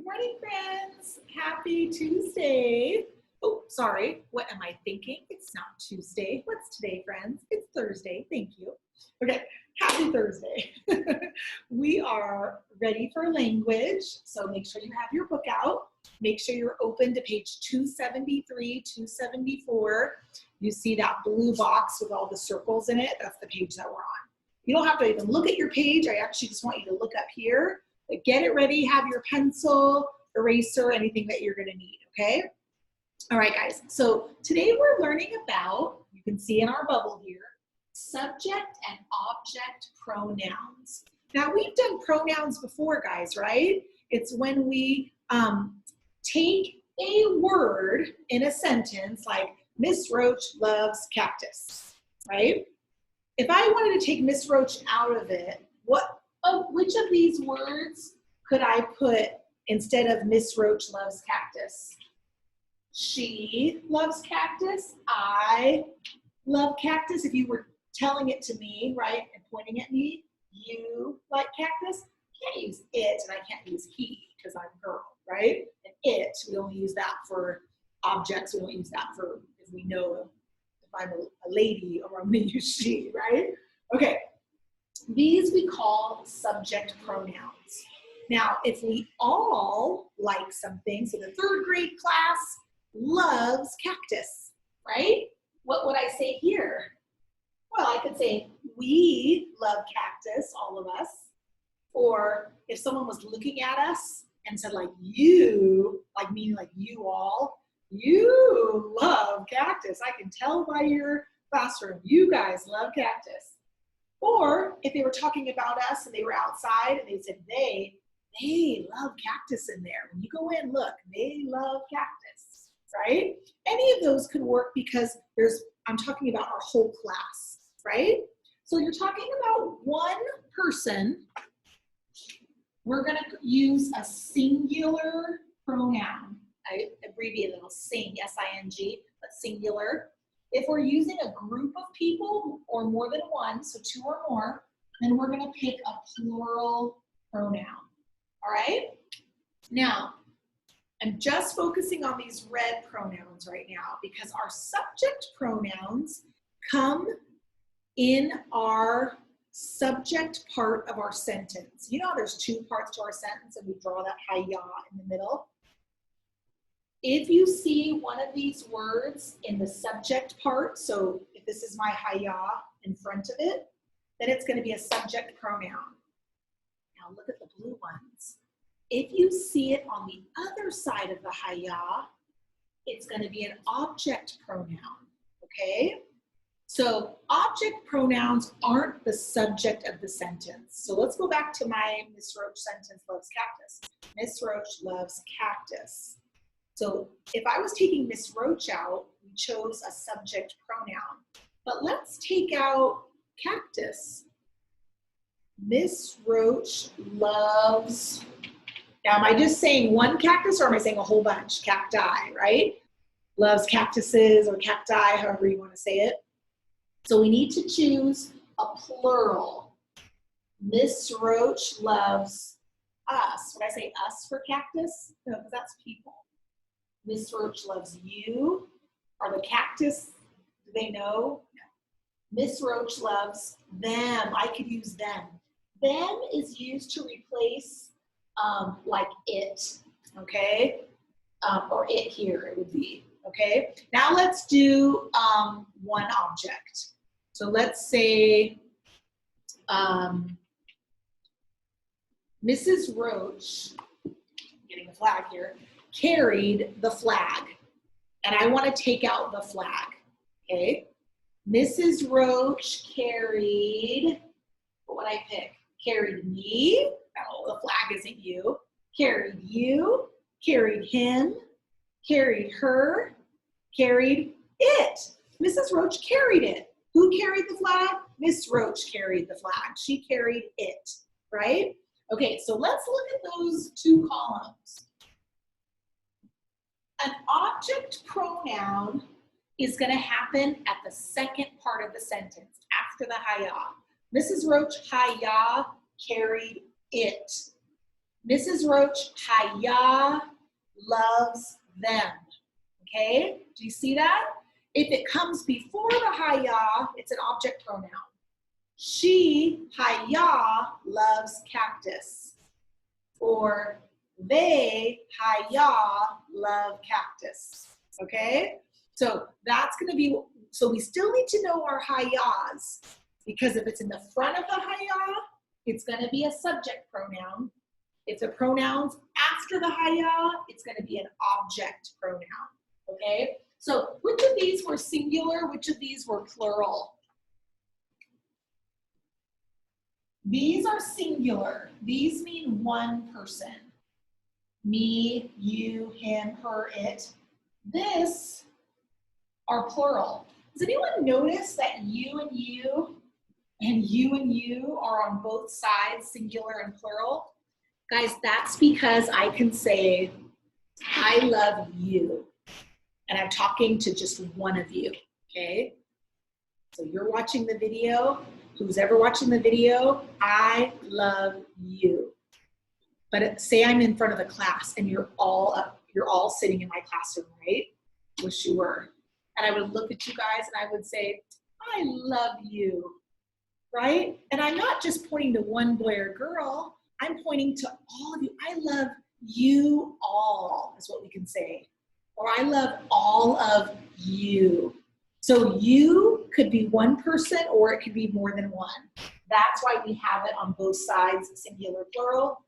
morning, friends. Happy Tuesday. Oh, sorry. What am I thinking? It's not Tuesday. What's today, friends? It's Thursday. Thank you. Okay, happy Thursday. We are ready for language, so make sure you have your book out. Make sure you're open to page 273, 274. You see that blue box with all the circles in it? That's the page that we're on. You don't have to even look at your page. I actually just want you to look up here. But get it ready, have your pencil, eraser, anything that you're gonna need, okay? All right, guys, so today we're learning about, you can see in our bubble here, subject and object pronouns. Now, we've done pronouns before, guys, right? It's when we take a word in a sentence like, Miss Roach loves cactus, right? If I wanted to take Miss Roach out of it, which of these words could I put instead of Miss Roach loves cactus? She loves cactus. I love cactus. If you were telling it to me, right, and pointing at me, you like cactus. I can't use it and I can't use he because I'm a girl, right? And it, we only use that for objects. We don't use that for, if we know if I'm a lady or I'm going to use she, right? Okay. These we call subject pronouns. Now, if we all like something, so the third grade class loves cactus, right? What would I say here? Well, I could say we love cactus, all of us. Or if someone was looking at us and said like you, like meaning like you all, you love cactus. I can tell by your classroom, you guys love cactus. Or if they were talking about us and they were outside and they said they love cactus in there. When you go in, look, they love cactus, right? Any of those could work because I'm talking about our whole class, right? So you're talking about one person. We're gonna use a singular pronoun. I abbreviate it, sing, S-I-N-G, but singular. If we're using a group of people or more than one, so two or more, then we're gonna pick a plural pronoun, all right? Now, I'm just focusing on these red pronouns right now because our subject pronouns come in our subject part of our sentence. You know there's two parts to our sentence and we draw that haya in the middle? If you see one of these words in the subject part, so if this is my haya in front of it, then it's going to be a subject pronoun. Now look at the blue ones. If you see it on the other side of the haya, it's going to be an object pronoun, okay? So object pronouns aren't the subject of the sentence. So let's go back to my Miss Roach sentence, loves cactus. Miss Roach loves cactus. So if I was taking Miss Roach out, we chose a subject pronoun. But let's take out cactus. Miss Roach loves, now am I just saying one cactus or am I saying a whole bunch? Cacti, right? Loves cactuses or cacti, however you want to say it. So we need to choose a plural. Miss Roach loves us. Would I say us for cactus? No, because that's people. Miss Roach loves you. Are the cactus, do they know? No. Miss Roach loves them. I could use them. Them is used to replace like it, okay? Or it here it would be, okay? Now let's do one object. So let's say Mrs. Roach, getting the flag here, carried the flag, and I want to take out the flag, okay? Mrs. Roach carried, what would I pick? Carried me, oh, the flag isn't you. Carried you, carried him, carried her, carried it. Mrs. Roach carried it. Who carried the flag? Miss Roach carried the flag. She carried it, right? Okay, so let's look at those two columns. An object pronoun is going to happen at the second part of the sentence, after the haya. Mrs. Roach haya carried it. Mrs. Roach, Haya loves them. Okay, do you see that? If it comes before the Haya, it's an object pronoun. She, Haya, loves cactus. Or they, Haya, love cactus. Okay? So that's going to be, so we still need to know our Hayas, because if it's in the front of the Haya, it's going to be a subject pronoun. If the pronoun's after the Haya, it's going to be an object pronoun. Okay? So which of these were singular? Which of these were plural? These are singular. These mean one person. Me, you, him, her, it. This are plural. Does anyone notice that you and you and you and you are on both sides, singular and plural? Guys, that's because I can say, I love you. And I'm talking to just one of you, okay? So you're watching the video. Who's ever watching the video, I love you. But say I'm in front of the class and you're all sitting in my classroom, right? Wish you were. And I would look at you guys and I would say, I love you, right? And I'm not just pointing to one boy or girl, I'm pointing to all of you. I love you all, is what we can say. Or I love all of you. So you could be one person or it could be more than one. That's why we have it on both sides, singular, plural,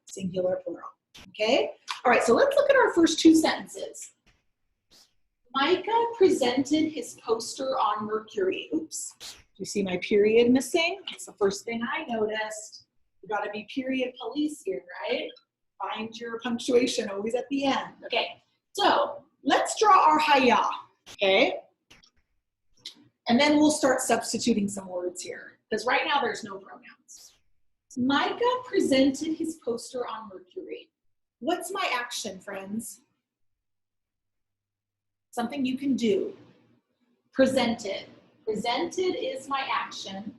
okay? All right, so let's look at our first two sentences. Micah presented his poster on Mercury. Oops, do you see my period missing? That's the first thing I noticed. You gotta be period police here, right? Find your punctuation always at the end. Okay, so let's draw our Haya, okay? And then we'll start substituting some words here, because right now there's no pronouns. Micah presented his poster on Mercury. What's my action, friends? Something you can do. Presented. Presented is my action.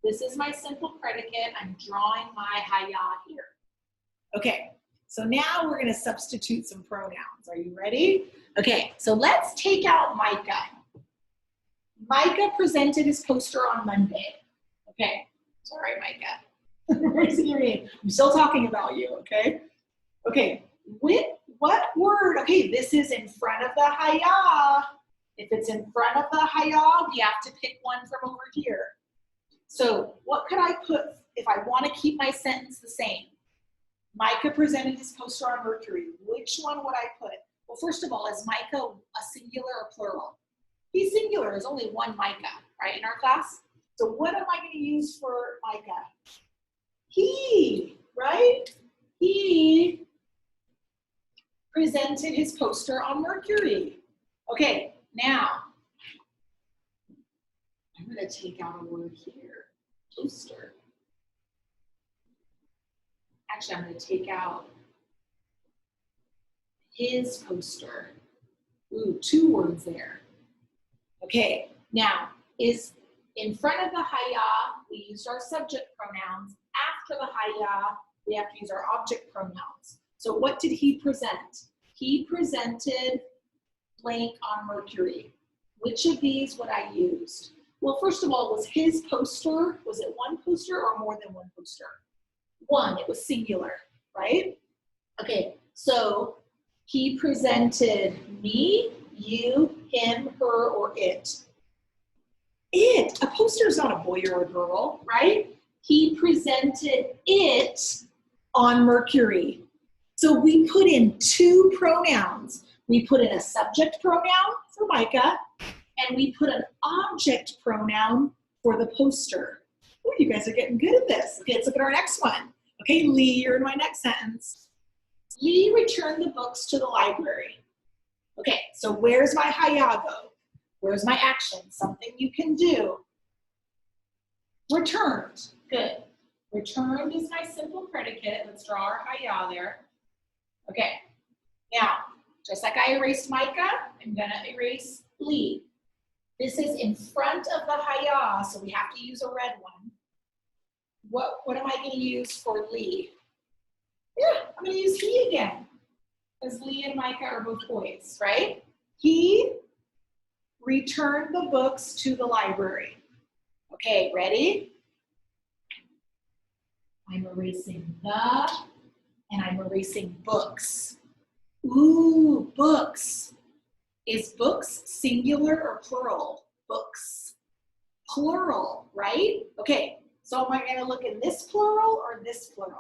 This is my simple predicate. I'm drawing my Haya here. Okay, so now we're going to substitute some pronouns. Are you ready? Okay, so let's take out Micah. Micah presented his poster on Monday. Okay, sorry, Micah. Raising your hand. I'm still talking about you, okay? Okay, what word? Okay, this is in front of the Haya. If it's in front of the Haya, we have to pick one from over here. So what could I put if I want to keep my sentence the same? Micah presented his poster on Mercury. Which one would I put? Well, first of all, is Micah a singular or plural? He's singular. There's only one Micah, right, in our class? So what am I going to use for Micah? He, right? He presented his poster on Mercury. Okay, now, I'm going to take out a word here, poster. Actually, I'm going to take out his poster. Ooh, two words there. Okay, now, is in front of the Haya, we used our subject pronouns. After the Haya, we have to use our object pronouns. So what did he present? He presented blank on Mercury. Which of these would I use? Well, first of all, was his poster, was it one poster or more than one poster? One, it was singular, right? Okay, so he presented me, you, him, her, or it. It, a poster is not a boy or a girl, right? He presented it on Mercury. So we put in two pronouns. We put in a subject pronoun for Micah, and we put an object pronoun for the poster. Oh, you guys are getting good at this. Okay, let's look at our next one. Okay, Lee, you're in my next sentence. Lee returned the books to the library. Okay, so where's my Haya go? Where's my action? Something you can do. Returned. Good. Returned is my simple predicate. Let's draw our Haya there. Okay. Now, just like I erased Micah, I'm going to erase Lee. This is in front of the Haya, so we have to use a red one. What am I going to use for Lee? Yeah, I'm going to use he again, because Lee and Micah are both boys, right? He returned the books to the library. Okay, ready? I'm erasing the, and I'm erasing books. Ooh, books. Is books singular or plural? Books. Plural, right? Okay, so am I going to look in this plural or this plural?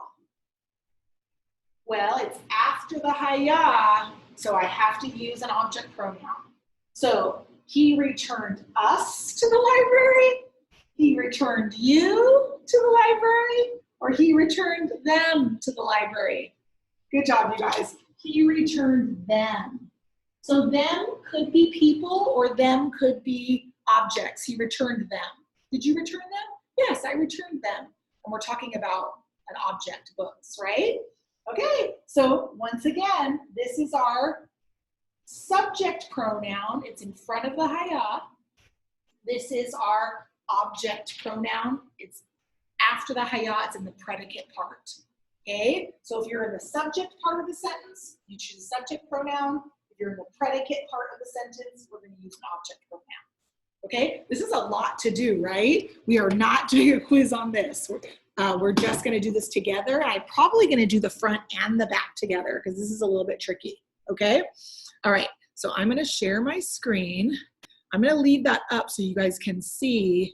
Well, it's after the haya, so I have to use an object pronoun. So he returned us to the library, he returned you to the library, or he returned them to the library. Good job, you guys. He returned them. So them could be people or them could be objects. He returned them. Did you return them? Yes, I returned them. And we're talking about an object, books, right? Okay, so once again, this is our subject pronoun. It's in front of the haya. This is our object pronoun. It's after the haya, it's in the predicate part. Okay, so if you're in the subject part of the sentence, you choose a subject pronoun. If you're in the predicate part of the sentence, we're going to use an object pronoun. Okay, this is a lot to do, right? We are not doing a quiz on this. We're just going to do this together. I'm probably going to do the front and the back together because this is a little bit tricky. Okay, all right, so I'm going to share my screen. I'm going to leave that up so you guys can see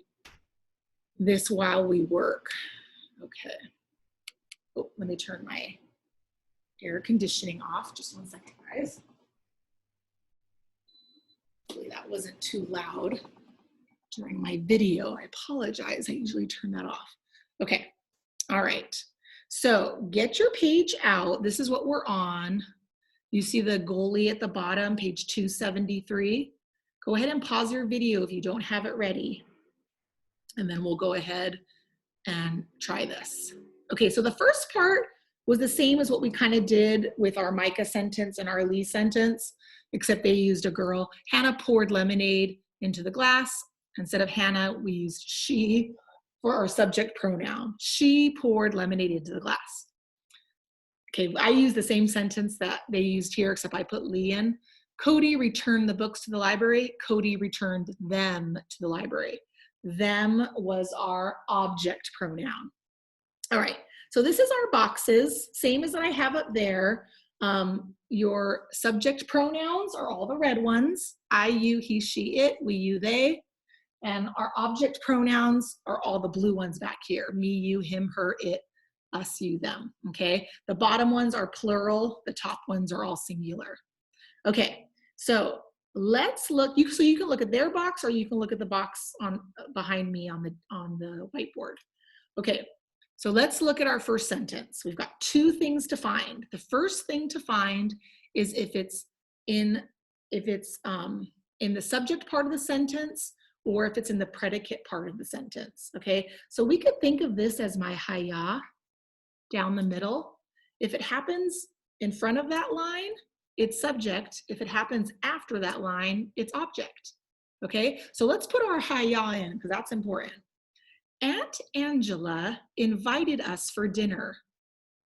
this while we work. Okay. Oh, let me turn my air conditioning off. Just one second, guys. Hopefully that wasn't too loud during my video. I apologize. I usually turn that off. Okay. All right. So get your page out. This is what we're on. You see the goalie at the bottom, page 273. Go ahead and pause your video if you don't have it ready. And then we'll go ahead and try this. Okay, so the first part was the same as what we kind of did with our Micah sentence and our Lee sentence, except they used a girl. Hannah poured lemonade into the glass. Instead of Hannah, we used she for our subject pronoun. She poured lemonade into the glass. Okay, I use the same sentence that they used here, except I put Lee in. Cody returned the books to the library. Cody returned them to the library. Them was our object pronoun. All right, so this is our boxes, same as I have up there. Your subject pronouns are all the red ones. I, you, he, she, it, we, you, they. And our object pronouns are all the blue ones back here. Me, you, him, her, it, us, you, them, okay? The bottom ones are plural. The top ones are all singular. Okay, so let's look, so you can look at their box or you can look at the box on behind me on the whiteboard. Okay, so let's look at our first sentence. We've got two things to find. The first thing to find is if it's in the subject part of the sentence or if it's in the predicate part of the sentence, okay? So we could think of this as my haya down the middle. If it happens in front of that line, it's subject. If it happens after that line, it's object, okay? So let's put our haya in because that's important. Aunt Angela invited us for dinner.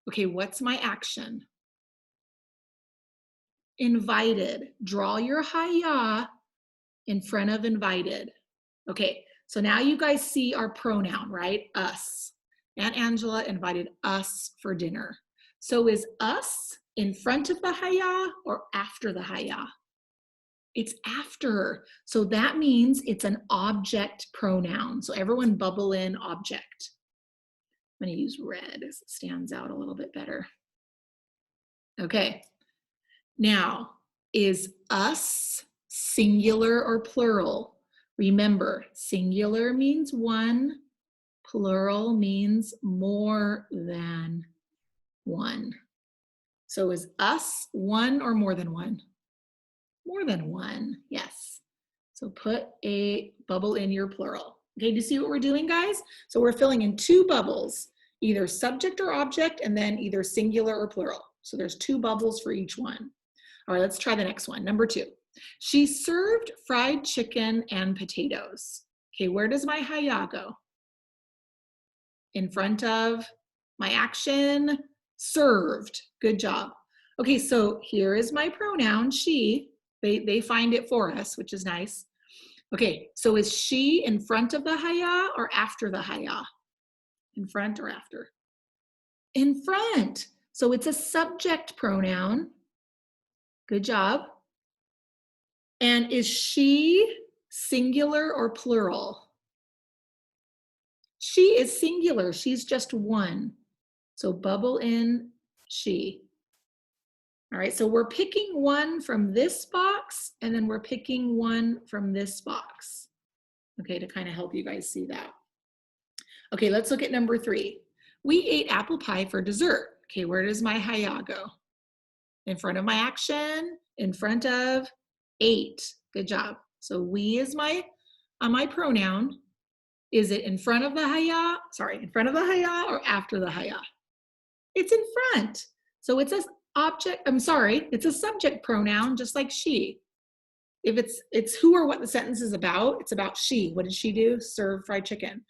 Okay, what's my action? Invited. Draw your haya in front of invited. Okay, so now you guys see our pronoun, right? Us. Aunt Angela invited us for dinner. So is us in front of the haya or after the haya? It's after. So that means it's an object pronoun. So everyone bubble in object. I'm going to use red as it stands out a little bit better. Okay. Now, is us singular or plural? Remember, singular means one, plural means more than one. So is us one or more than one? More than one, yes. So put a bubble in your plural. Okay, do you see what we're doing, guys? So we're filling in two bubbles, either subject or object, and then either singular or plural. So there's two bubbles for each one. All right, let's try the next one. Number 2. She served fried chicken and potatoes. Okay, where does my haya go? In front of my action, Served. Good job. Okay, so here is my pronoun, she. They find it for us, which is nice. Okay, so is she in front of the haya or after the haya? In front or after? In front. So it's a subject pronoun. Good job. And is she singular or plural? She is singular. She's just one. So bubble in she. All right, so we're picking one from this box, and then we're picking one from this box. Okay, to kind of help you guys see that. Okay, let's look at number 3. We ate apple pie for dessert. Okay, where does my haya go? In front of my action, in front of ate. Good job. So we is my pronoun. Is it in front of the haya? Sorry, in front of the haya or after the haya? It's in front. So it's a it's a subject pronoun just like she. If it's who or what the sentence is about, it's about she. What did she do? Serve fried chicken.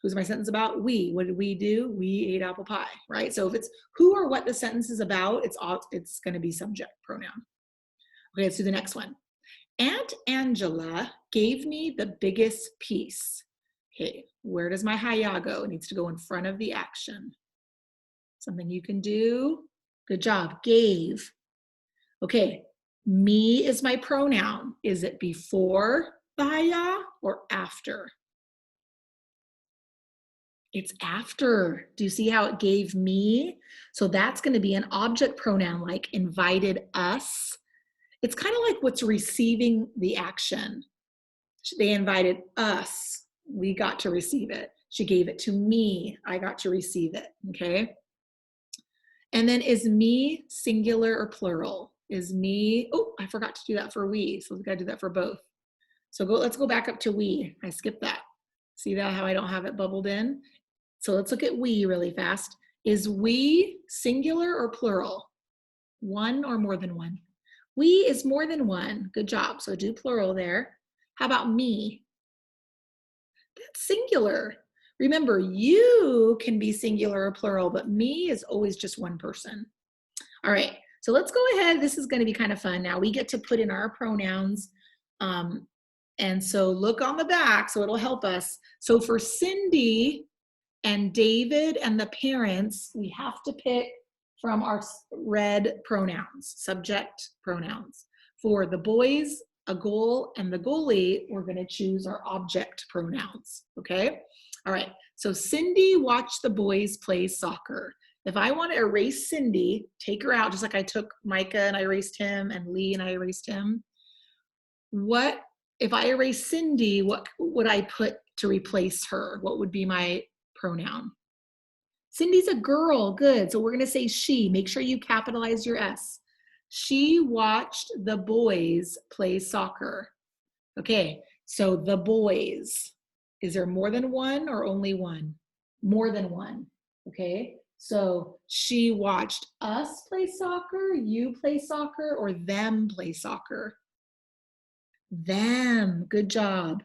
Who's my sentence about? We. What did we do? We ate apple pie, right? So if it's who or what the sentence is about, it's going to be subject pronoun. Okay, let's do the next one. Aunt Angela gave me the biggest piece. Okay, where does my haya go? It needs to go in front of the action. Something you can do. Good job. Gave. Okay, me is my pronoun. Is it before the haya or after? It's after. Do you see how it gave me? So that's going to be an object pronoun like invited us. It's kind of like what's receiving the action. They invited us. We got to receive it. She gave it to me. I got to receive it. Okay. And then is me singular or plural? Is me, oh, I forgot to do that for we. So we got to do that for both. So let's go back up to we. I skipped that. See that how I don't have it bubbled in? So let's look at we really fast. Is we singular or plural? One or more than one? We is more than one. Good job. So do plural there. How about me? That's singular. Remember, you can be singular or plural, but me is always just one person. All right, so let's go ahead. This is going to be kind of fun. Now we get to put in our pronouns. And so look on the back, so it'll help us. So for Cindy and David and the parents, we have to pick from our red pronouns, subject pronouns. For the boys, a goal, and the goalie, we're going to choose our object pronouns, okay? All right, so Cindy watched the boys play soccer. If I want to erase Cindy, take her out, just like I took Micah and I erased him, and Lee and I erased him. What, if I erase Cindy, what would I put to replace her? What would be my pronoun? Cindy's a girl, good. So we're going to say she. Make sure you capitalize your S. She watched the boys play soccer. Okay, so the boys. Is there more than one or only one? More than one, okay? So she watched us play soccer, you play soccer, or them play soccer? Them, good job.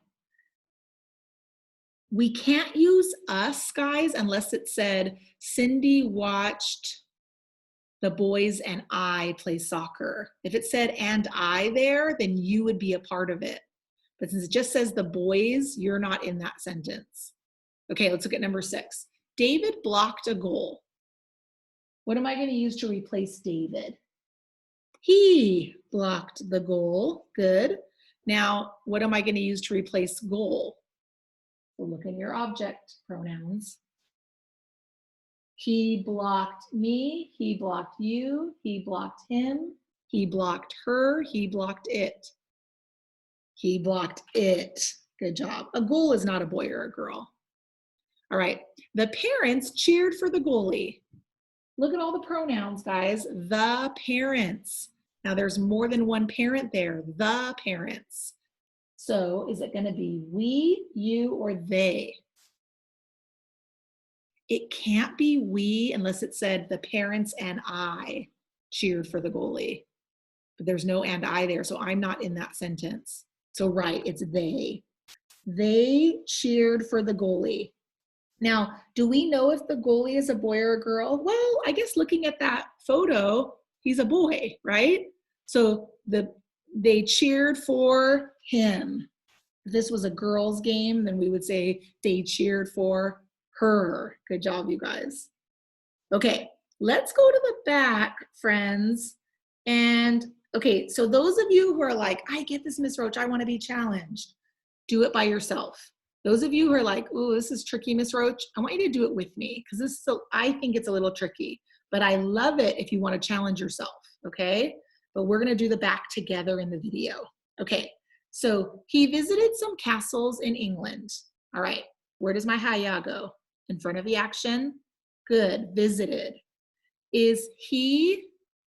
We can't use us, guys, unless it said Cindy watched the boys and I play soccer. If it said and I there, then you would be a part of it. But since it just says the boys, you're not in that sentence. Okay, let's look at number 6. David blocked a goal. What am I going to use to replace David? He blocked the goal. Good. Now, what am I going to use to replace goal? So look in your object pronouns. He blocked me. He blocked you. He blocked him. He blocked her. He blocked it. He blocked it. Good job. A goal is not a boy or a girl. All right. The parents cheered for the goalie. Look at all the pronouns, guys. The parents. Now there's more than one parent there. The parents. So is it going to be we, you, or they? It can't be we unless it said the parents and I cheered for the goalie. But there's no and I there, so I'm not in that sentence. So right, it's they. They cheered for the goalie. Now, do we know if the goalie is a boy or a girl? Well, I guess looking at that photo, he's a boy, right? So they cheered for him. If this was a girls' game, then we would say they cheered for her. Good job, you guys. Okay, let's go to the back, friends. And okay, so those of you who are like, I get this, Miss Roach, I want to be challenged, do it by yourself. Those of you who are like, oh, this is tricky, Miss Roach, I want you to do it with me because this is I think it's a little tricky, but I love it if you want to challenge yourself, okay? But we're going to do the back together in the video. Okay, so he visited some castles in England. All right, where does my haya go? In front of the action? Good, visited. Is he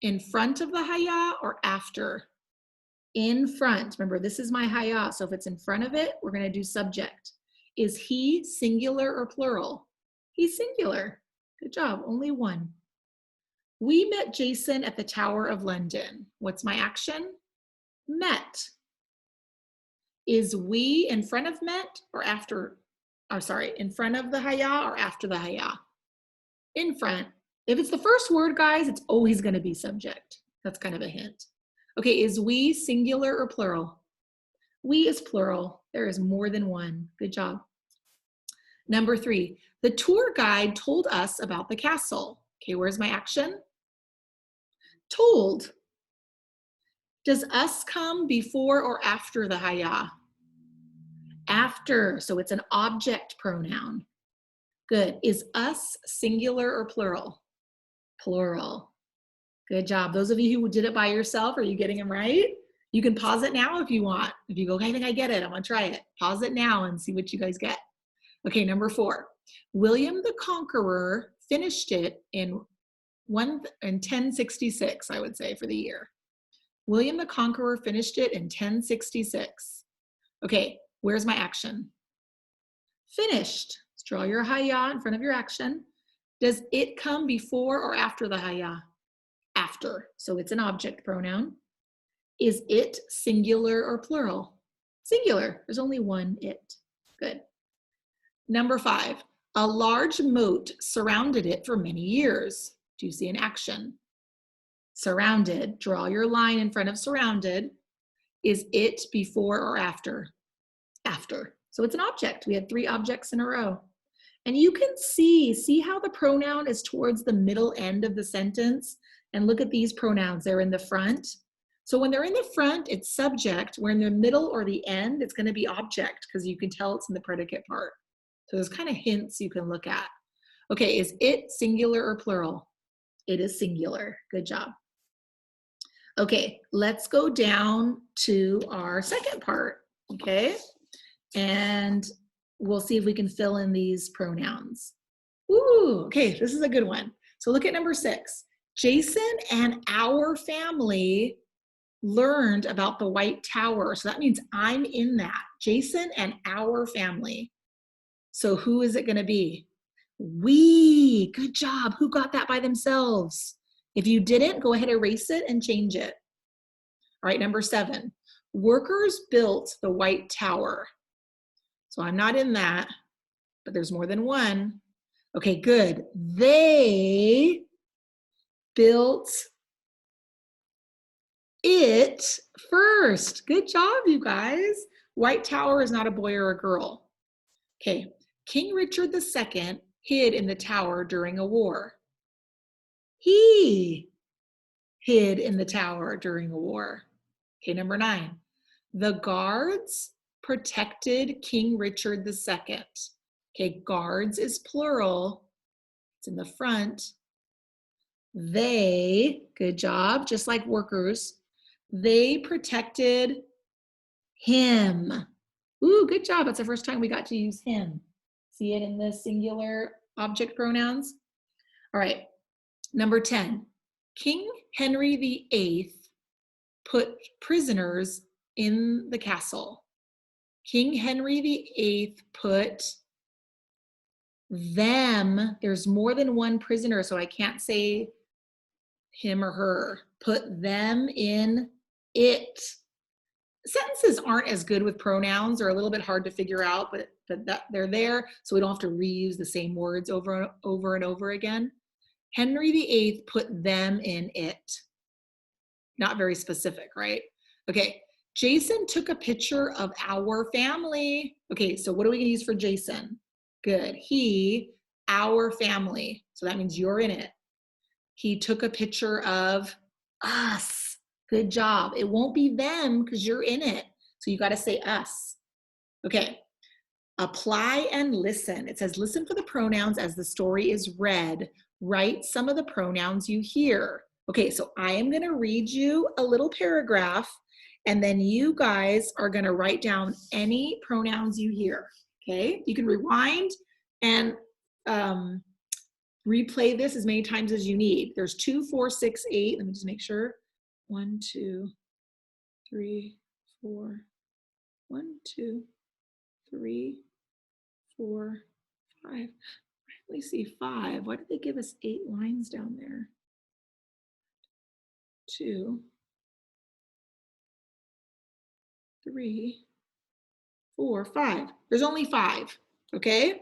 in front of the haya or after? In front. Remember, this is my haya, so if it's in front of it, we're going to do subject. Is he singular or plural? He's singular. Good job, only one. We met Jason at the Tower of London. What's my action? Met. Is we in front of met or after? Oh, sorry, in front of the haya or after the haya? In front. If it's the first word, guys, it's always going to be subject. That's kind of a hint. Okay, is we singular or plural? We is plural. There is more than one. Good job. Number 3, the tour guide told us about the castle. Okay, where's my action? Told. Does us come before or after the haya? After, so it's an object pronoun. Good. Is us singular or plural? Plural. Good job. Those of you who did it by yourself, are you getting them right? You can pause it now if you want. If you go, okay, I think I get it, I'm gonna try it. Pause it now and see what you guys get. Okay, number 4. William the Conqueror finished it in 1066, I would say, for the year. William the Conqueror finished it in 1066. Okay, where's my action? Finished. Let's draw your haya in front of your action. Does it come before or after the haya? After. So it's an object pronoun. Is it singular or plural? Singular. There's only one it. Good. Number 5. A large moat surrounded it for many years. Do you see an action? Surrounded. Draw your line in front of surrounded. Is it before or after? After. So it's an object. We had 3 objects in a row. And you can see how the pronoun is towards the middle end of the sentence. And look at these pronouns. They're in the front. So when they're in the front, it's subject. Where in the middle or the end, it's going to be object because you can tell it's in the predicate part. So there's kind of hints you can look at. Okay, is it singular or plural? It is singular. Good job. Okay, let's go down to our second part, okay? And we'll see if we can fill in these pronouns. Ooh, okay, this is a good one. So look at number 6. Jason and our family learned about the White Tower. So that means I'm in that. Jason and our family. So who is it going to be? We. Good job. Who got that by themselves? If you didn't, go ahead, erase it and change it. All right, number 7. Workers built the White Tower. So I'm not in that, but there's more than one. Okay, good. They built it first. Good job, you guys. White Tower is not a boy or a girl. Okay, King Richard II hid in the tower during a war. He hid in the tower during a war. Okay, number 9. The guards protected King Richard II. Okay, guards is plural. It's in the front. They, good job, just like workers, they protected him. Ooh, good job. That's the first time we got to use him. See it in the singular object pronouns? All right, number 10. King Henry VIII put prisoners in the castle. King Henry VIII put them, there's more than one prisoner, so I can't say him or her. Put them in it. sentences aren't as good with pronouns. They're a little bit hard to figure out, but that they're there, so we don't have to reuse the same words over and over again. Henry VIII put them in it. Not very specific, right? Okay, Jason took a picture of our family. Okay, so what are we gonna use for Jason? Good, he, our family. So that means you're in it. He took a picture of us. Good job. It won't be them because you're in it. So you gotta say us. Okay, apply and listen. It says listen for the pronouns as the story is read. Write some of the pronouns you hear. Okay, so I am gonna read you a little paragraph and then you guys are gonna write down any pronouns you hear, okay? You can rewind and replay this as many times as you need. There's 2, 4, 6, 8. Let me just make sure. 1, 2, 3, 4. 1, 2, 3, 4, 5. I only see 5. Why did they give us 8 lines down there? 2, 3, 4, 5. There's only 5, okay?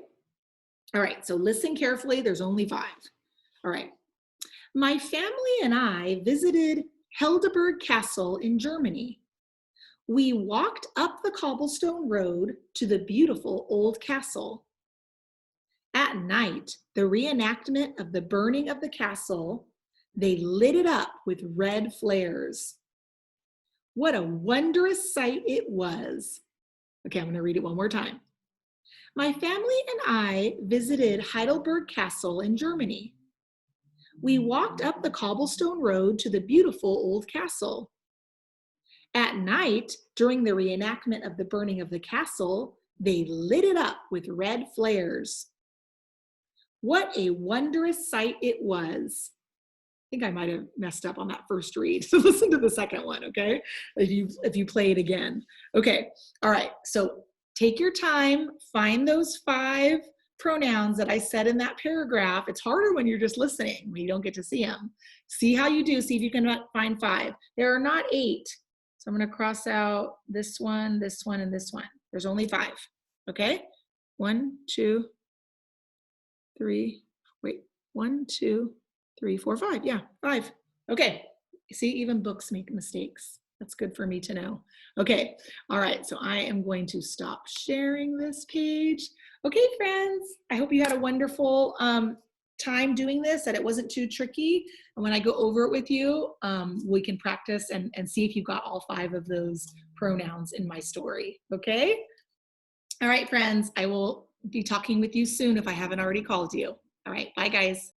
All right, so listen carefully. There's only 5. All right. My family and I visited Helderberg Castle in Germany. We walked up the cobblestone road to the beautiful old castle. At night, the reenactment of the burning of the castle, they lit it up with red flares. What a wondrous sight it was. Okay, I'm going to read it one more time. My family and I visited Heidelberg Castle in Germany. We walked up the cobblestone road to the beautiful old castle. At night, during the reenactment of the burning of the castle, they lit it up with red flares. What a wondrous sight it was. I think I might have messed up on that first read. So listen to the second one, okay? If you play it again. Okay, all right, so take your time, find those 5 pronouns that I said in that paragraph. It's harder when you're just listening, when you don't get to see them. See how you do, see if you can find 5. There are not 8. So I'm gonna cross out this one, and this one. There's only 5, okay? 1, 2, 3, wait, 1, 2, 3, 4, 5. Yeah, 5. Okay. See, even books make mistakes. That's good for me to know. Okay. All right. So I am going to stop sharing this page. Okay, friends. I hope you had a wonderful time doing this, that it wasn't too tricky. And when I go over it with you, we can practice and see if you got all 5 of those pronouns in my story. Okay. All right, friends. I will be talking with you soon if I haven't already called you. All right. Bye, guys.